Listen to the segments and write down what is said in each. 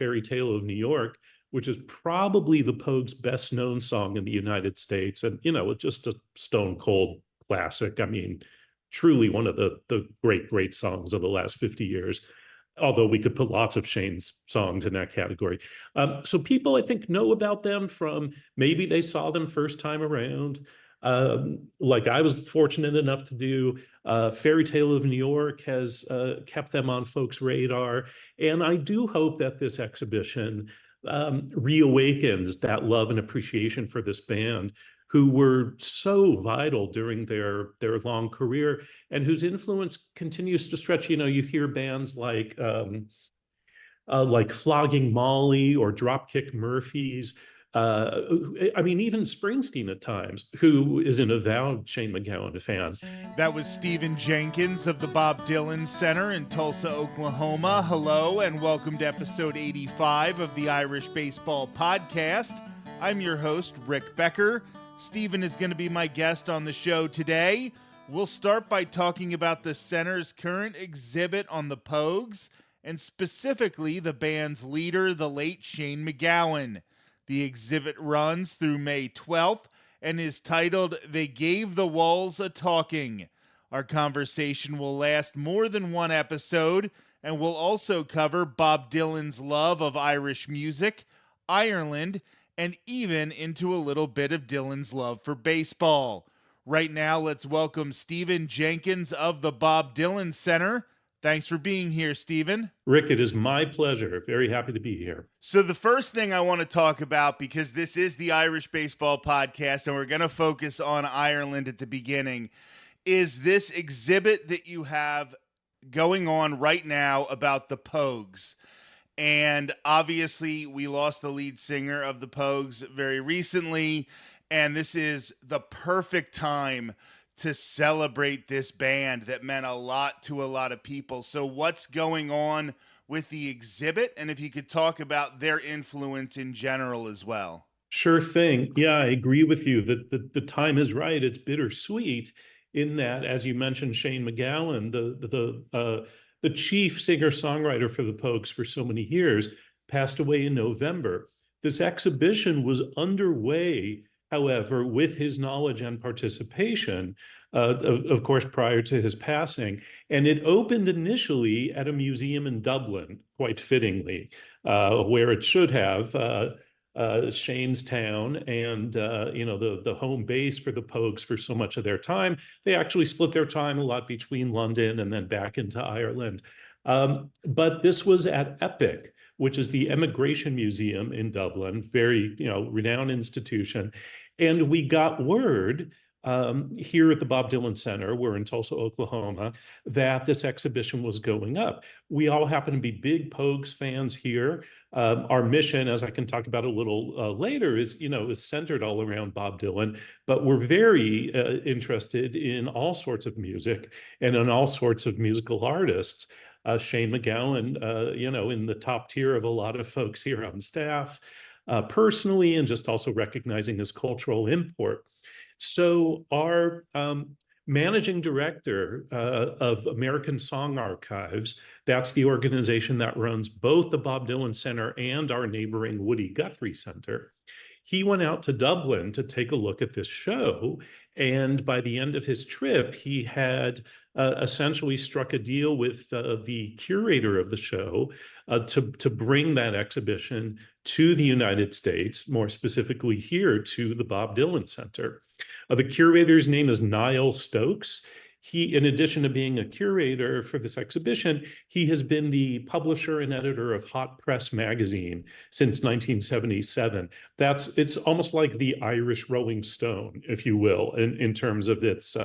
Fairy Tale of New York, which is probably the Pogues' best known song in the United States. And, it's just a stone cold classic. I mean, truly one of the great songs of the last 50 years. Although we could put lots of Shane's songs in that category. So people, I think, know about them from maybe they saw them first time around. Like I was fortunate enough to do. Fairy Tale of New York has kept them on folks' radar. And I do hope that this exhibition reawakens that love and appreciation for this band who were so vital during their long career and whose influence continues to stretch. You hear bands like Flogging Molly or Dropkick Murphys. I mean, even Springsteen at times, who is an avowed Shane MacGowan fan. That was Steven Jenkins of the Bob Dylan Center in Tulsa, Oklahoma. Hello, and welcome to episode 85 of the Irish Baseball Podcast. I'm your host, Rick Becker. Steven is going to be my guest on the show today. We'll start by talking about the center's current exhibit on the Pogues, and specifically the band's leader, the late Shane MacGowan. The exhibit runs through May 12th and is titled, "They Gave the Walls a Talking." Our conversation will last more than one episode, and we'll also cover Bob Dylan's love of Irish music, Ireland, and even into a little bit of Dylan's love for baseball. Right now, let's welcome Steven Jenkins of the Bob Dylan Center. Thanks for being here, Steven. Rick, it is my pleasure. Very happy to be here. So the first thing I want to talk about, because this is the Irish Baseball Podcast, and we're going to focus on Ireland at the beginning, is this exhibit that you have going on right now about the Pogues. And obviously, we lost the lead singer of the Pogues very recently, and this is the perfect time to celebrate this band that meant a lot to a lot of people. So what's going on with the exhibit? And if you could talk about their influence in general as well. Sure thing. Yeah, I agree with you that the time is right. It's bittersweet in that, as you mentioned, Shane MacGowan, the chief singer-songwriter for the Pogues for so many years, passed away in November. This exhibition was underway, however, with his knowledge and participation, of course, prior to his passing. And it opened initially at a museum in Dublin, quite fittingly, where it should have, Shane's town and, the home base for the Pogues for so much of their time. They actually split their time a lot between London and then back into Ireland. But this was at EPIC, which is the Emigration Museum in Dublin, very, renowned institution. And we got word here at the Bob Dylan Center, we're in Tulsa, Oklahoma, that this exhibition was going up. We all happen to be big Pogues fans here. Our mission, as I can talk about a little later, is centered all around Bob Dylan, but we're very interested in all sorts of music and in all sorts of musical artists. Shane MacGowan, in the top tier of a lot of folks here on staff, personally, and just also recognizing his cultural import. So our managing director of American Song Archives, that's the organization that runs both the Bob Dylan Center and our neighboring Woody Guthrie Center. He went out to Dublin to take a look at this show. And by the end of his trip, he had essentially struck a deal with the curator of the show to bring that exhibition to the United States, more specifically here to the Bob Dylan Center. The curator's name is Niall Stokes. He, in addition to being a curator for this exhibition, he has been the publisher and editor of Hot Press magazine since 1977. It's almost like the Irish Rolling Stone, if you will, in terms of its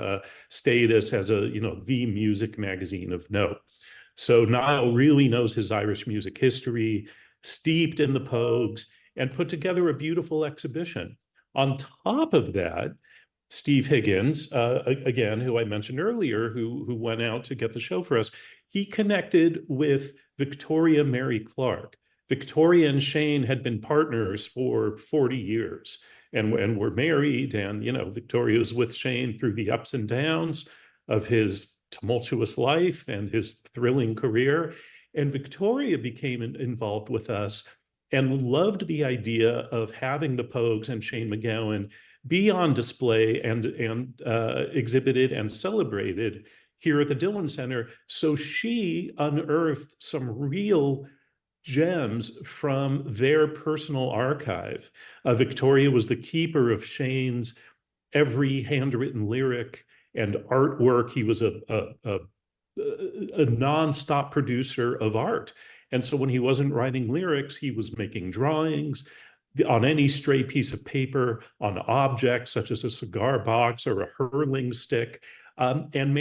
status as the music magazine of note. So Niall really knows his Irish music history, steeped in the Pogues, and put together a beautiful exhibition. On top of that, Steve Higgins, again, who I mentioned earlier, who went out to get the show for us, he connected with Victoria Mary Clark. Victoria and Shane had been partners for 40 years and were married. And, Victoria was with Shane through the ups and downs of his tumultuous life and his thrilling career. And Victoria became involved with us and loved the idea of having the Pogues and Shane MacGowan be on display and exhibited and celebrated here at the Dillon Center. So she unearthed some real gems from their personal archive. Victoria was the keeper of Shane's every handwritten lyric and artwork. He was a nonstop producer of art. And so when he wasn't writing lyrics, he was making drawings on any stray piece of paper, on objects such as a cigar box or a hurling stick. And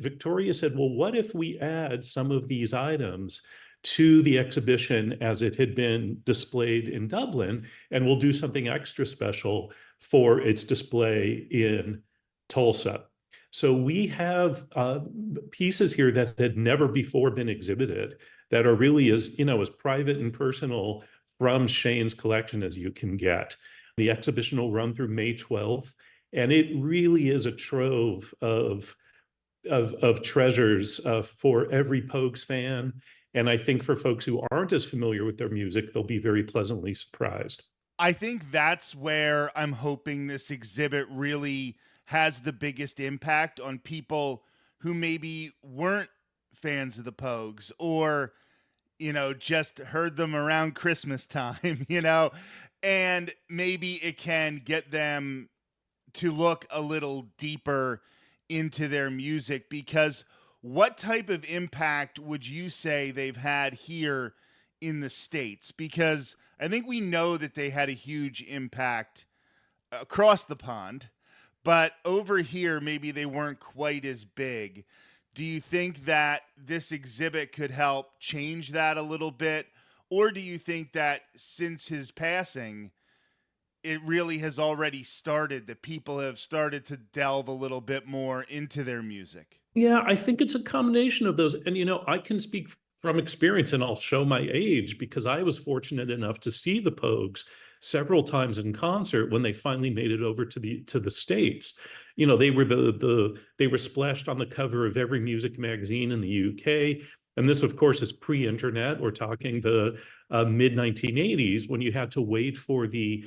Victoria said, well, what if we add some of these items to the exhibition as it had been displayed in Dublin, and we'll do something extra special for its display in Tulsa. So we have pieces here that had never before been exhibited that are really as private and personal from Shane's collection as you can get. The exhibition will run through May 12th, and it really is a trove of treasures for every Pogues fan. And I think for folks who aren't as familiar with their music, they'll be very pleasantly surprised. I think that's where I'm hoping this exhibit really has the biggest impact on people who maybe weren't fans of the Pogues or, just heard them around Christmas time, and maybe it can get them to look a little deeper into their music, because what type of impact would you say they've had here in the States? Because I think we know that they had a huge impact across the pond, but over here, maybe they weren't quite as big. Do you think that this exhibit could help change that a little bit? Or do you think that since his passing, it really has already started, that people have started to delve a little bit more into their music? Yeah, I think it's a combination of those. And, I can speak from experience, and I'll show my age because I was fortunate enough to see the Pogues several times in concert when they finally made it over to the States. They were they were splashed on the cover of every music magazine in the UK. And this, of course, is pre-internet. We're talking the mid 1980s, when you had to wait for the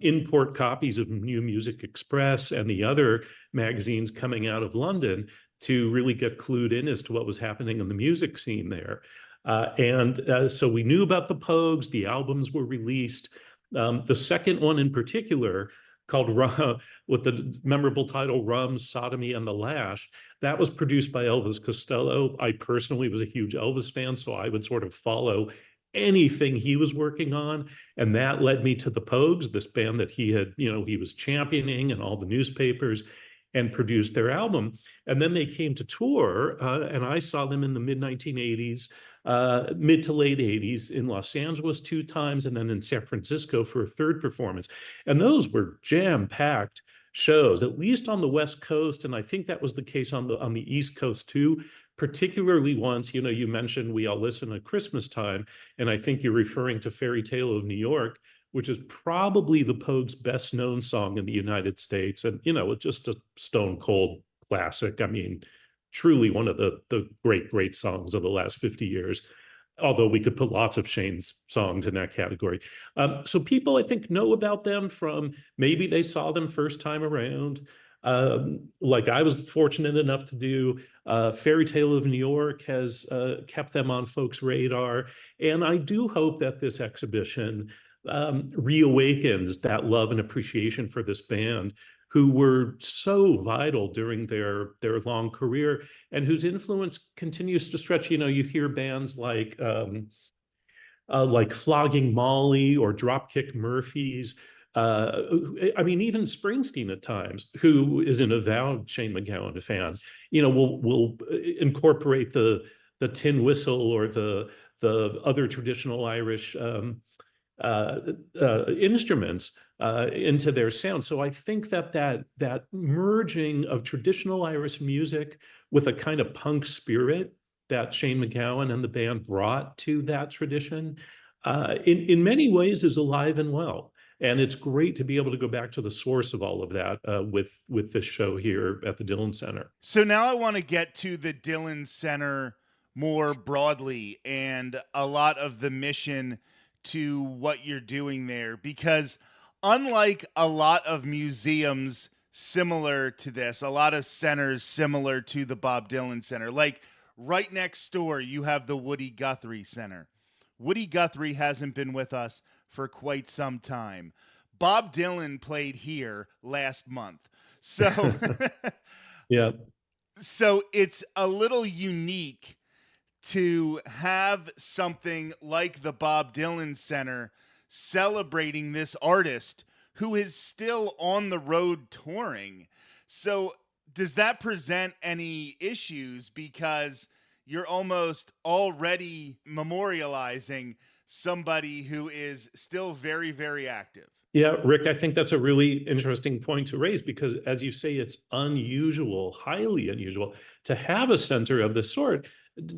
import copies of New Music Express and the other magazines coming out of London to really get clued in as to what was happening in the music scene there. So we knew about the Pogues. The albums were released. The second one in particular, called with the memorable title Rum, Sodomy, and the Lash, that was produced by Elvis Costello. I personally was a huge Elvis fan, so I would sort of follow anything he was working on. And that led me to the Pogues, this band that he was championing in all the newspapers, and produced their album. And then they came to tour, and I saw them in the mid 1980s, mid to late 80s in Los Angeles 2 times, and then in San Francisco for a third performance. And those were jam-packed shows, at least on the West Coast, and I think that was the case on the East Coast too. Particularly once, you mentioned We All Listen at Christmas Time, and I think you're referring to Fairy Tale of New York, which is probably the Pogues' best known song in the United States. And, just a stone cold classic. I mean, truly one of the great songs of the last 50 years. Although we could put lots of Shane's songs in that category. So people, I think, know about them from maybe they saw them first time around. Like I was fortunate enough to do. Fairy Tale of New York has kept them on folks' radar. And I do hope that this exhibition reawakens that love and appreciation for this band, who were so vital during their long career and whose influence continues to stretch. You hear bands like Flogging Molly or Dropkick Murphys. I mean, even Springsteen at times, who is an avowed Shane MacGowan fan, will incorporate the tin whistle or the other traditional Irish instruments into their sound. So I think that merging of traditional Irish music with a kind of punk spirit that Shane MacGowan and the band brought to that tradition, in many ways is alive and well. And it's great to be able to go back to the source of all of that with this show here at the Dillon Center. So now I want to get to the Dillon Center more broadly and a lot of the mission to what you're doing there, because unlike a lot of museums similar to this, a lot of centers similar to the Bob Dylan Center, like right next door, you have the Woody Guthrie Center. Woody Guthrie hasn't been with us for quite some time. Bob Dylan played here last month. So Yeah. so it's a little unique to have something like the Bob Dylan Center celebrating this artist who is still on the road touring. So, does that present any issues because you're almost already memorializing somebody who is still very, very active? Yeah, Rick, I think that's a really interesting point to raise because, as you say, it's unusual, highly unusual, to have a center of this sort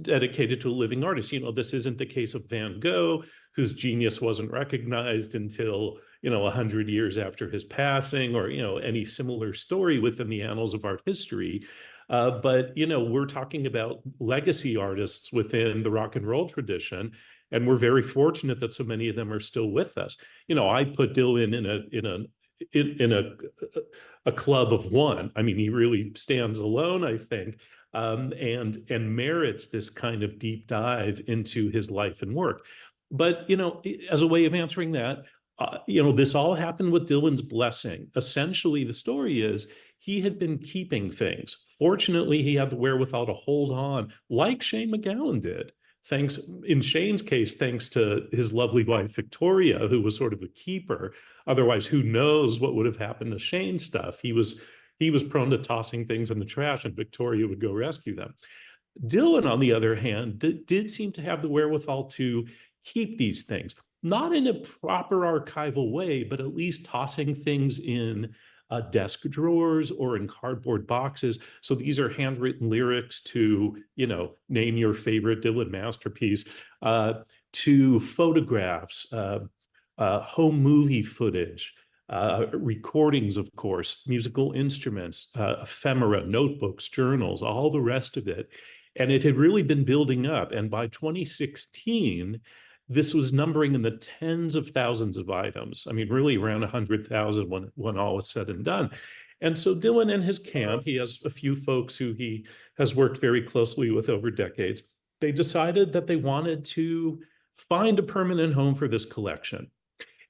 dedicated to a living artist. This isn't the case of Van Gogh, whose genius wasn't recognized until, 100 years after his passing, or, any similar story within the annals of art history. But, we're talking about legacy artists within the rock and roll tradition. And we're very fortunate that so many of them are still with us. I put Dylan in a club of one. I mean, he really stands alone, I think, and merits this kind of deep dive into his life and work. But as a way of answering that, this all happened with Dylan's blessing. Essentially, the story is he had been keeping things. Fortunately, he had the wherewithal to hold on, like Shane MacGowan did. Thanks, in Shane's case, thanks to his lovely wife, Victoria, who was sort of a keeper. Otherwise, who knows what would have happened to Shane's stuff? He was prone to tossing things in the trash, and Victoria would go rescue them. Dylan, on the other hand, did seem to have the wherewithal to keep these things, not in a proper archival way, but at least tossing things in desk drawers or in cardboard boxes. So these are handwritten lyrics to, name your favorite Dylan masterpiece, to photographs, home movie footage, recordings, of course, musical instruments, ephemera, notebooks, journals, all the rest of it. And it had really been building up. And by 2016, this was numbering in the tens of thousands of items. I mean, really around 100,000 when all was said and done. And so Dylan and his camp, he has a few folks who he has worked very closely with over decades. They decided that they wanted to find a permanent home for this collection.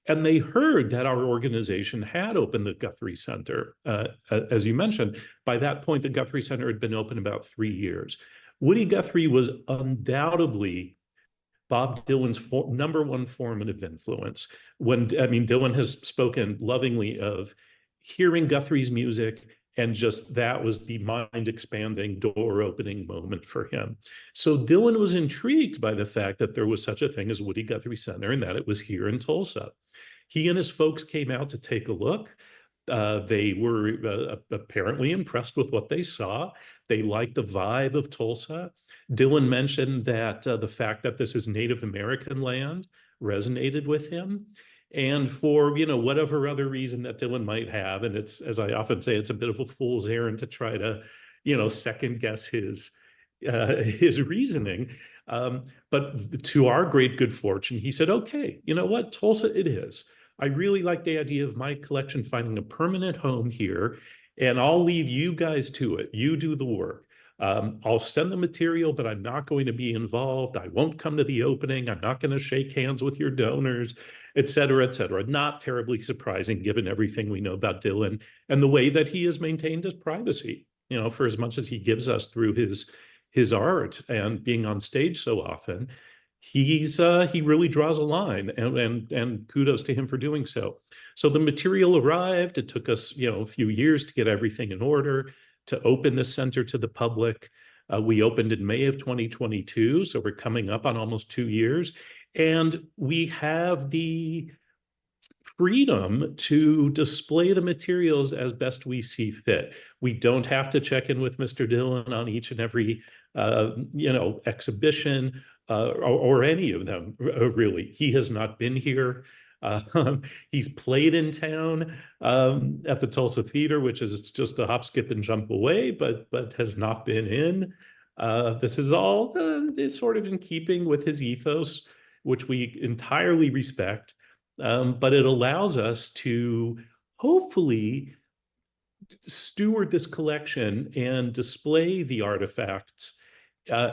And they heard that our organization had opened the Guthrie Center. As you mentioned, by that point, the Guthrie Center had been open about 3 years. Woody Guthrie was undoubtedly Bob Dylan's number one formative influence. Dylan has spoken lovingly of hearing Guthrie's music, and just that was the mind-expanding, door-opening moment for him. So Dylan was intrigued by the fact that there was such a thing as Woody Guthrie Center and that it was here in Tulsa. He and his folks came out to take a look. They were apparently impressed with what they saw. They liked the vibe of Tulsa. Dylan mentioned that the fact that this is Native American land resonated with him. And for, whatever other reason that Dylan might have, and it's, as I often say, it's a bit of a fool's errand to try to, second guess his reasoning. But to our great good fortune, he said, okay, you know what, Tulsa it is. I really like the idea of my collection finding a permanent home here, and I'll leave you guys to it. You do the work. I'll send the material, but I'm not going to be involved. I won't come to the opening. I'm not going to shake hands with your donors, et cetera, et cetera. Not terribly surprising given everything we know about Dylan and the way that he has maintained his privacy, for as much as he gives us through his art and being on stage so often. He really draws a line, and kudos to him for doing so. So the material arrived. It took us, a few years to get everything in order, to open the center to the public. We opened in May of 2022, so we're coming up on almost 2 years. And we have the freedom to display the materials as best we see fit. We don't have to check in with Mr. Dylan on each and every, exhibition or any of them, really. He has not been here. He's played in town at the Tulsa Theater, which is just a hop, skip, and jump away, but has not been in. This is all is sort of in keeping with his ethos, which we entirely respect, but it allows us to hopefully steward this collection and display the artifacts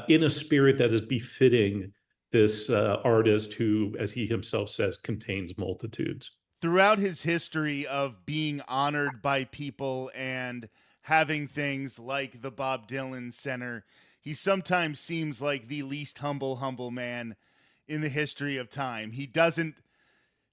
in a spirit that is befitting this artist who, as he himself says, contains multitudes. Throughout his history of being honored by people and having things like the Bob Dylan Center, he sometimes seems like the least humble man in the history of time. He doesn't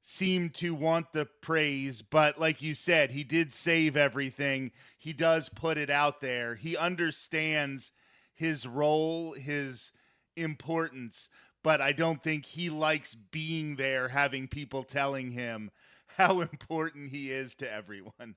seem to want the praise, but like you said, he did save everything. He does put it out there. He understands his role, his importance, but I don't think he likes being there, having people telling him how important he is to everyone.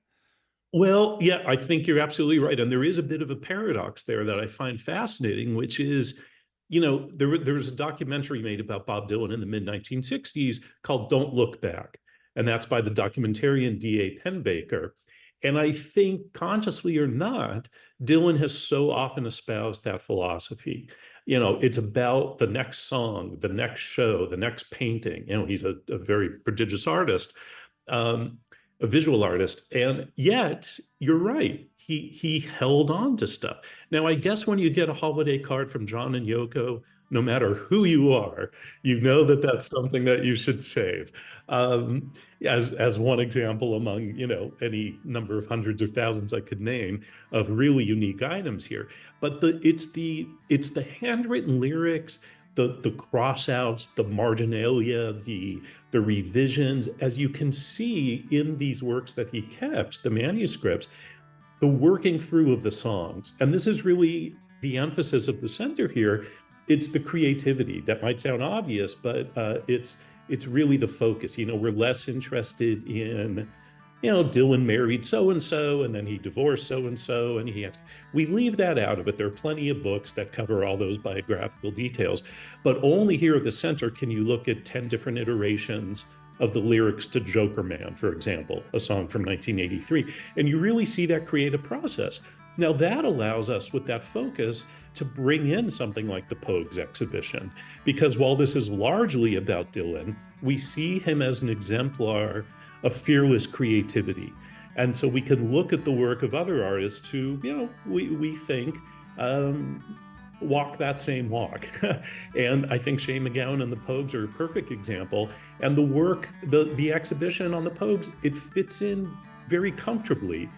Well, yeah, I think you're absolutely right. And there is a bit of a paradox there that I find fascinating, which is, there was a documentary made about Bob Dylan in the mid 1960s called Don't Look Back. And that's by the documentarian D.A. Penbaker. And I think, consciously or not, Dylan has so often espoused that philosophy. It's about the next song, the next show, the next painting. He's a very prodigious artist. A visual artist, and yet you're right, he held on to stuff. Now, I guess when you get a holiday card from John and Yoko, no matter who you are, that that's something that you should save, as one example among any number of hundreds or thousands I could name of really unique items here. But it's the handwritten lyrics, the crossouts, the marginalia, the revisions, as you can see in these works that he kept, the manuscripts, the working through of the songs. And this is really the emphasis of the center here. It's the creativity. That might sound obvious, but it's really the focus. We're less interested in, Dylan married so-and-so, and then he divorced so-and-so, and we leave that out of it. There are plenty of books that cover all those biographical details, but only here at the center can you look at 10 different iterations of the lyrics to Joker Man, for example, a song from 1983. And you really see that creative process. Now that allows us, with that focus, to bring in something like the Pogues exhibition, because while this is largely about Dylan, we see him as an exemplar of fearless creativity. And so we can look at the work of other artists who, we think walk that same walk. And I think Shane MacGowan and the Pogues are a perfect example. And the work, the exhibition on the Pogues, it fits in very comfortably,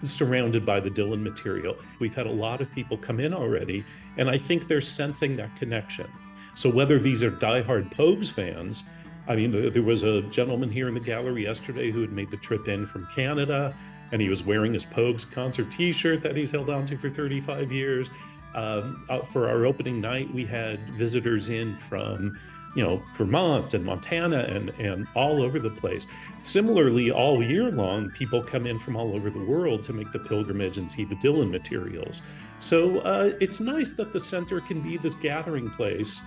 surrounded by the Dylan material. We've had a lot of people come in already, and I think they're sensing that connection. So whether these are diehard Pogues fans, there was a gentleman here in the gallery yesterday who had made the trip in from Canada, and he was wearing his Pogues concert t-shirt that he's held on to for 35 years. For our opening night, we had visitors in from, Vermont and Montana and all over the place. Similarly, all year long, people come in from all over the world to make the pilgrimage and see the Dylan materials. So it's nice that the center can be this gathering place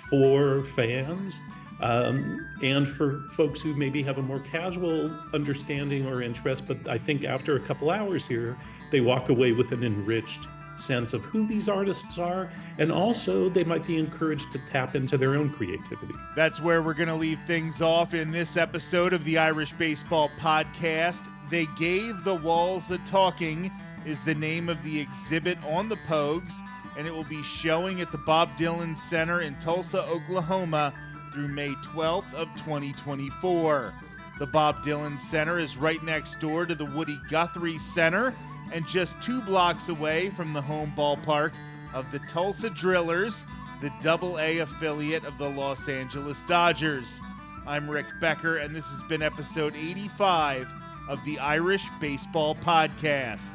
for fans, and for folks who maybe have a more casual understanding or interest. But I think after a couple hours here, they walk away with an enriched sense of who these artists are, and also they might be encouraged to tap into their own creativity. That's where we're going to leave things off in this episode of the Irish Baseball Podcast. They Gave the Walls a Talking is the name of the exhibit on the Pogues, and it will be showing at the Bob Dylan Center in Tulsa, Oklahoma through May 12th of 2024. The Bob Dylan Center is right next door to the Woody Guthrie Center and just 2 blocks away from the home ballpark of the Tulsa Drillers, the AA affiliate of the Los Angeles Dodgers. I'm Rick Becker, and this has been episode 85 of the Irish Baseball Podcast.